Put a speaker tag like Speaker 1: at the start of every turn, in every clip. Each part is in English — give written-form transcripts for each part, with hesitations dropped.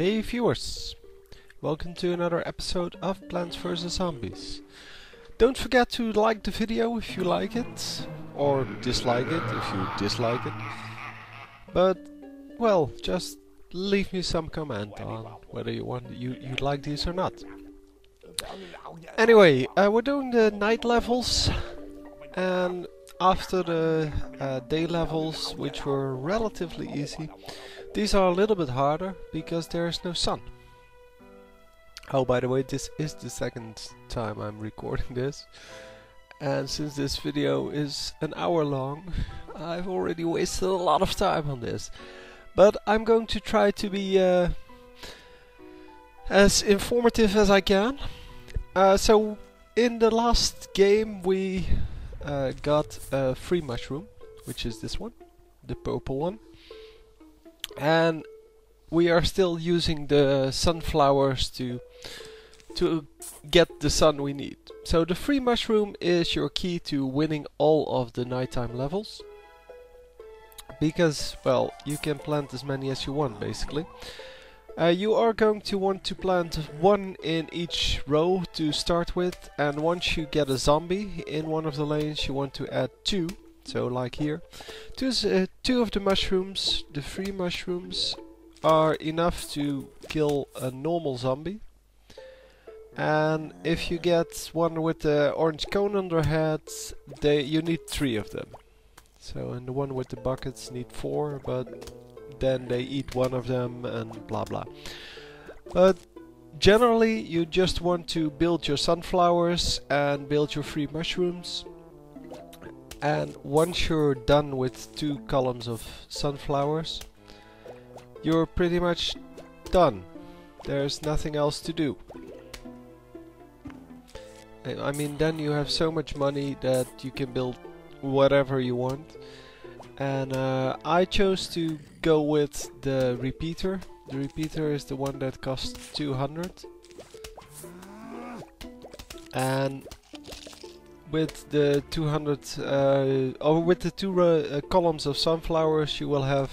Speaker 1: Hey viewers, welcome to another episode of Plants vs Zombies. Don't forget to like the video if you like it, or dislike it if you dislike it. But, well, just leave me some comment on whether you like these or not. Anyway, we're doing the night levels, and after the day levels, which were relatively easy, these are a little bit harder because there is no sun. Oh, by the way, this is the second time I'm recording this, and since this video is an hour long, I've already wasted a lot of time on this. But I'm going to try to be as informative as I can. So in the last game we got a free mushroom, which is this one, the purple one. And we are still using the sunflowers to get the sun we need. So the free mushroom is your key to winning all of the nighttime levels. Because, well, you can plant as many as you want, basically. You are going to want to plant one in each row to start with, and once you get a zombie in one of the lanes, you want to add two. So, like here, two of the mushrooms, the free mushrooms, are enough to kill a normal zombie. And if you get one with the orange cone on their head, you need 3 of them. So, and the one with the buckets need 4, but then they eat one of them and blah blah. But generally, you just want to build your sunflowers and build your free mushrooms. And once you're done with 2 columns of sunflowers, you're pretty much done. There's nothing else to do. I mean, then you have so much money that you can build whatever you want. And I chose to go with the repeater. The repeater is the one that costs 200. And with the 200, or with the 2 columns of sunflowers, you will have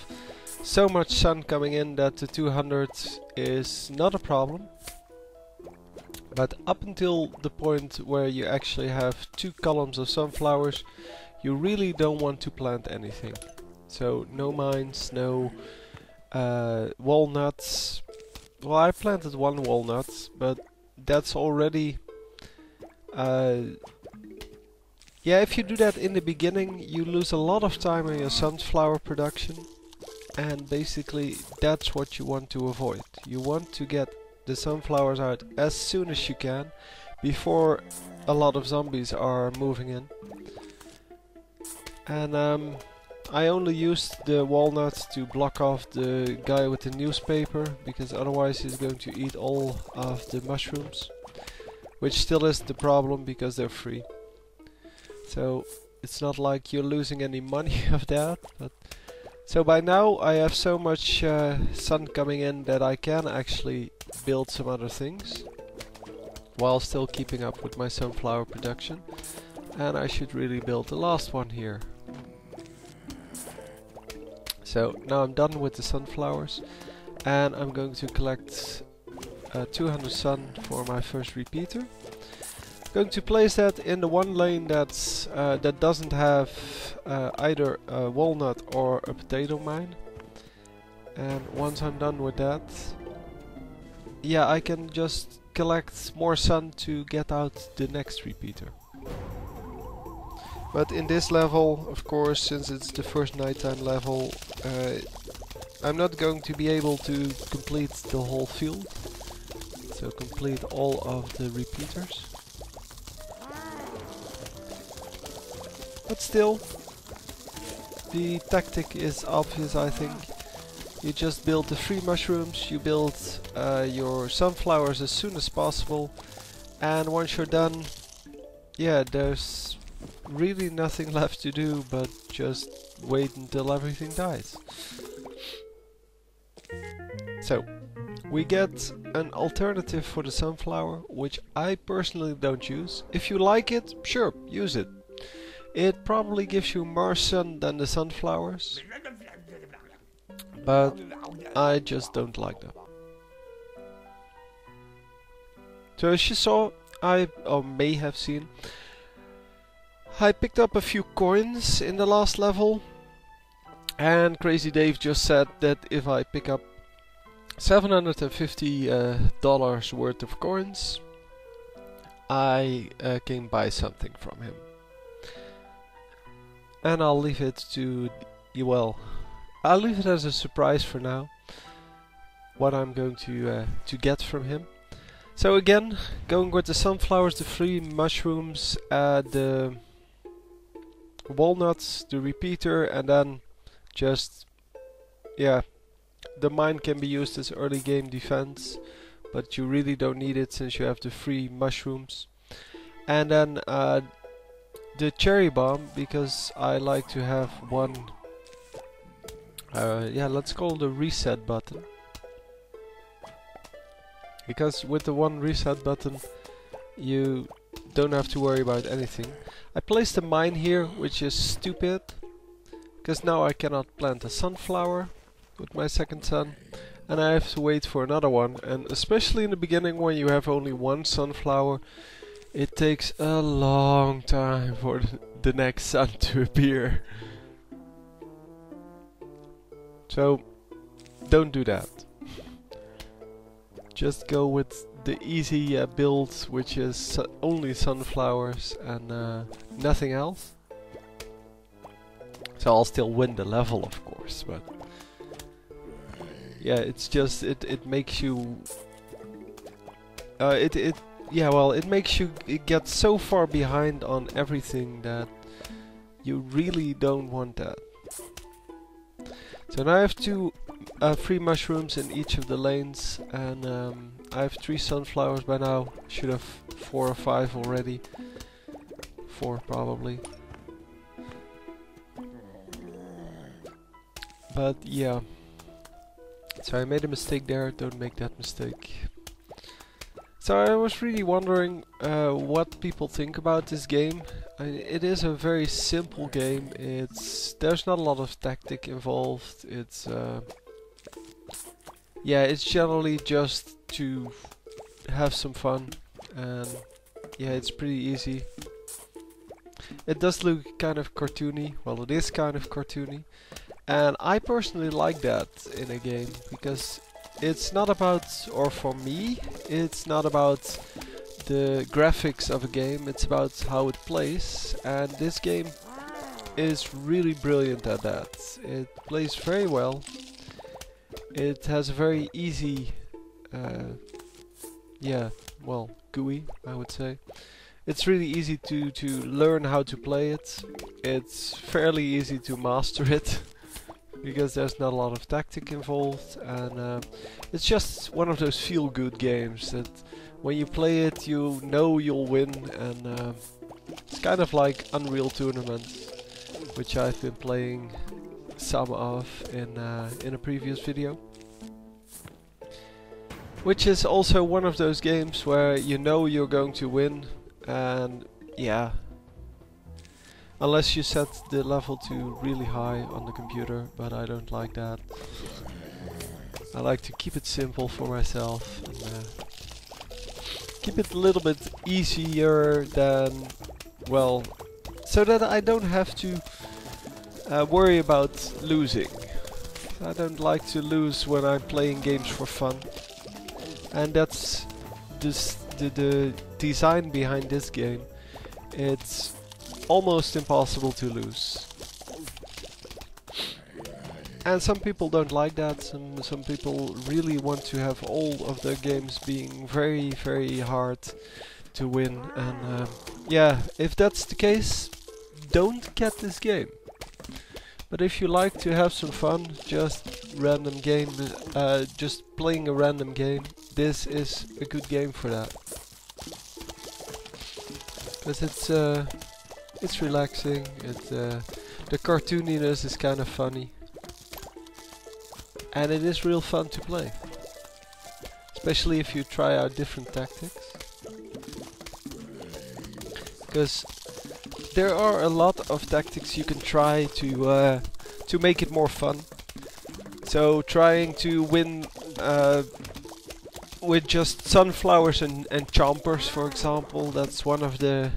Speaker 1: so much sun coming in that the 200 is not a problem. But up until the point where you actually have 2 columns of sunflowers, you really don't want to plant anything. So no mines, no walnuts. Well, I planted 1 walnut, but that's already yeah, if you do that in the beginning, you lose a lot of time on your sunflower production, and basically that's what you want to avoid. You want to get the sunflowers out as soon as you can, before a lot of zombies are moving in. And I only used the walnuts to block off the guy with the newspaper, because otherwise he's going to eat all of the mushrooms, which still is the problem because they're free. So it's not like you're losing any money of that. But so by now I have so much sun coming in that I can actually build some other things while still keeping up with my sunflower production. And I should really build the last one here. So now I'm done with the sunflowers, and I'm going to collect 200 sun for my first repeater. Going to place that in the one lane that's that doesn't have either a walnut or a potato mine. And once I'm done with that, yeah, I can just collect more sun to get out the next repeater. But in this level, of course, since it's the first nighttime level, I'm not going to be able to complete the whole field. So complete all of the repeaters. But still, the tactic is obvious, I think. You just build the free mushrooms, you build your sunflowers as soon as possible, and once you're done, yeah, there's really nothing left to do but just wait until everything dies. So, we get an alternative for the sunflower, which I personally don't use. If you like it, sure, use it. It probably gives you more sun than the sunflowers, but I just don't like them. So as you saw, or may have seen, I picked up a few coins in the last level, and Crazy Dave just said that if I pick up $750 worth of coins, I can buy something from him. And I'll leave it to, well, I'll leave it as a surprise for now, what I'm going to get from him. So again, going with the sunflowers, the free mushrooms, the walnuts, the repeater, and then just, yeah, the mine can be used as early game defense, but you really don't need it since you have the free mushrooms. And then the cherry bomb, because I like to have one, yeah, let's call it a reset button. Because with the one reset button, you don't have to worry about anything. I placed a mine here, which is stupid, because now I cannot plant a sunflower with my second sun, and I have to wait for another one. And especially in the beginning, when you have only one sunflower, it takes a long time for the next sun to appear. So don't do that. Just go with the easy build, which is only sunflowers and nothing else. So I'll still win the level, of course, but yeah, it's just it makes you yeah, well, it makes you get so far behind on everything that you really don't want that. So now I have two free mushrooms in each of the lanes, and I have 3 sunflowers by now. Should have 4 or 5 already. 4 probably. But yeah. So I made a mistake there, don't make that mistake. So I was really wondering what people think about this game. It is a very simple game. There's not a lot of tactic involved. Yeah, it's generally just to have some fun, and yeah, it's pretty easy. It does look kind of cartoony. Well, it is kind of cartoony, and I personally like that in a game, because it's not about, or for me, it's not about the graphics of a game, it's about how it plays, and this game is really brilliant at that. It plays very well. It has a very easy, yeah, well, GUI, I would say. It's really easy to learn how to play it. It's fairly easy to master it, because there's not a lot of tactic involved, and it's just one of those feel-good games that when you play it, you know you'll win, and it's kind of like Unreal Tournament, which I've been playing some of in a previous video. Which is also one of those games where you know you're going to win, and yeah, unless you set the level to really high on the computer, but I don't like that. I like to keep it simple for myself, and keep it a little bit easier than, well, so that I don't have to worry about losing. I don't like to lose when I'm playing games for fun. And that's the design behind this game. It's almost impossible to lose. And some people don't like that. Some people really want to have all of their games being very, very hard to win. And yeah, if that's the case, don't get this game. But if you like to have some fun, just random game, just playing a random game, this is a good game for that. Because it's relaxing. The cartooniness is kind of funny, and it is real fun to play, especially if you try out different tactics. Because there are a lot of tactics you can try to make it more fun. So trying to win with just sunflowers and chompers, for example. That's one of the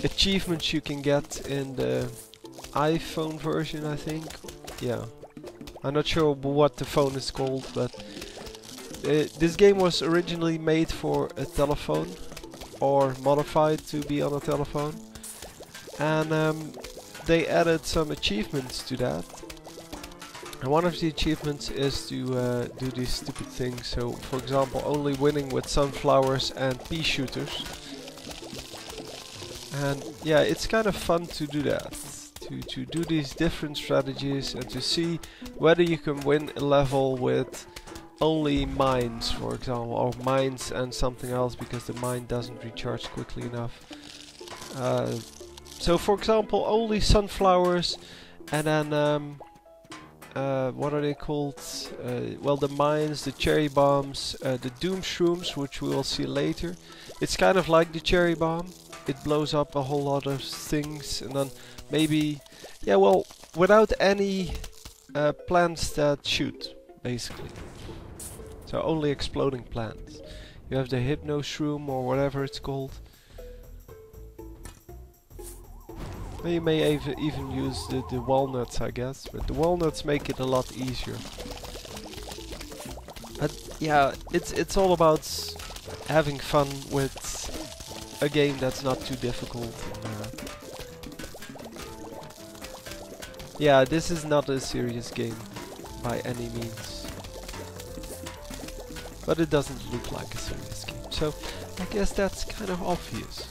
Speaker 1: achievements you can get in the iPhone version, I think. Yeah, I'm not sure what the phone is called, but this game was originally made for a telephone, or modified to be on a telephone, and they added some achievements to that. And one of the achievements is to do these stupid things. So, for example, only winning with sunflowers and pea shooters. And yeah, it's kind of fun to do that. To do these different strategies and to see whether you can win a level with only mines, for example, or mines and something else, because the mine doesn't recharge quickly enough. So, for example, only sunflowers, and then what are they called? Well, the mines, the cherry bombs, the doom shrooms, which we will see later. It's kind of like the cherry bomb. It blows up a whole lot of things, and then maybe, yeah, well, without any plants that shoot, basically. So only exploding plants. You have the hypno shroom or whatever it's called. You may even use the walnuts, I guess, but the walnuts make it a lot easier. Yeah, it's all about having fun with a game that's not too difficult. Yeah, this is not a serious game by any means, but it doesn't look like a serious game, so I guess that's kind of obvious.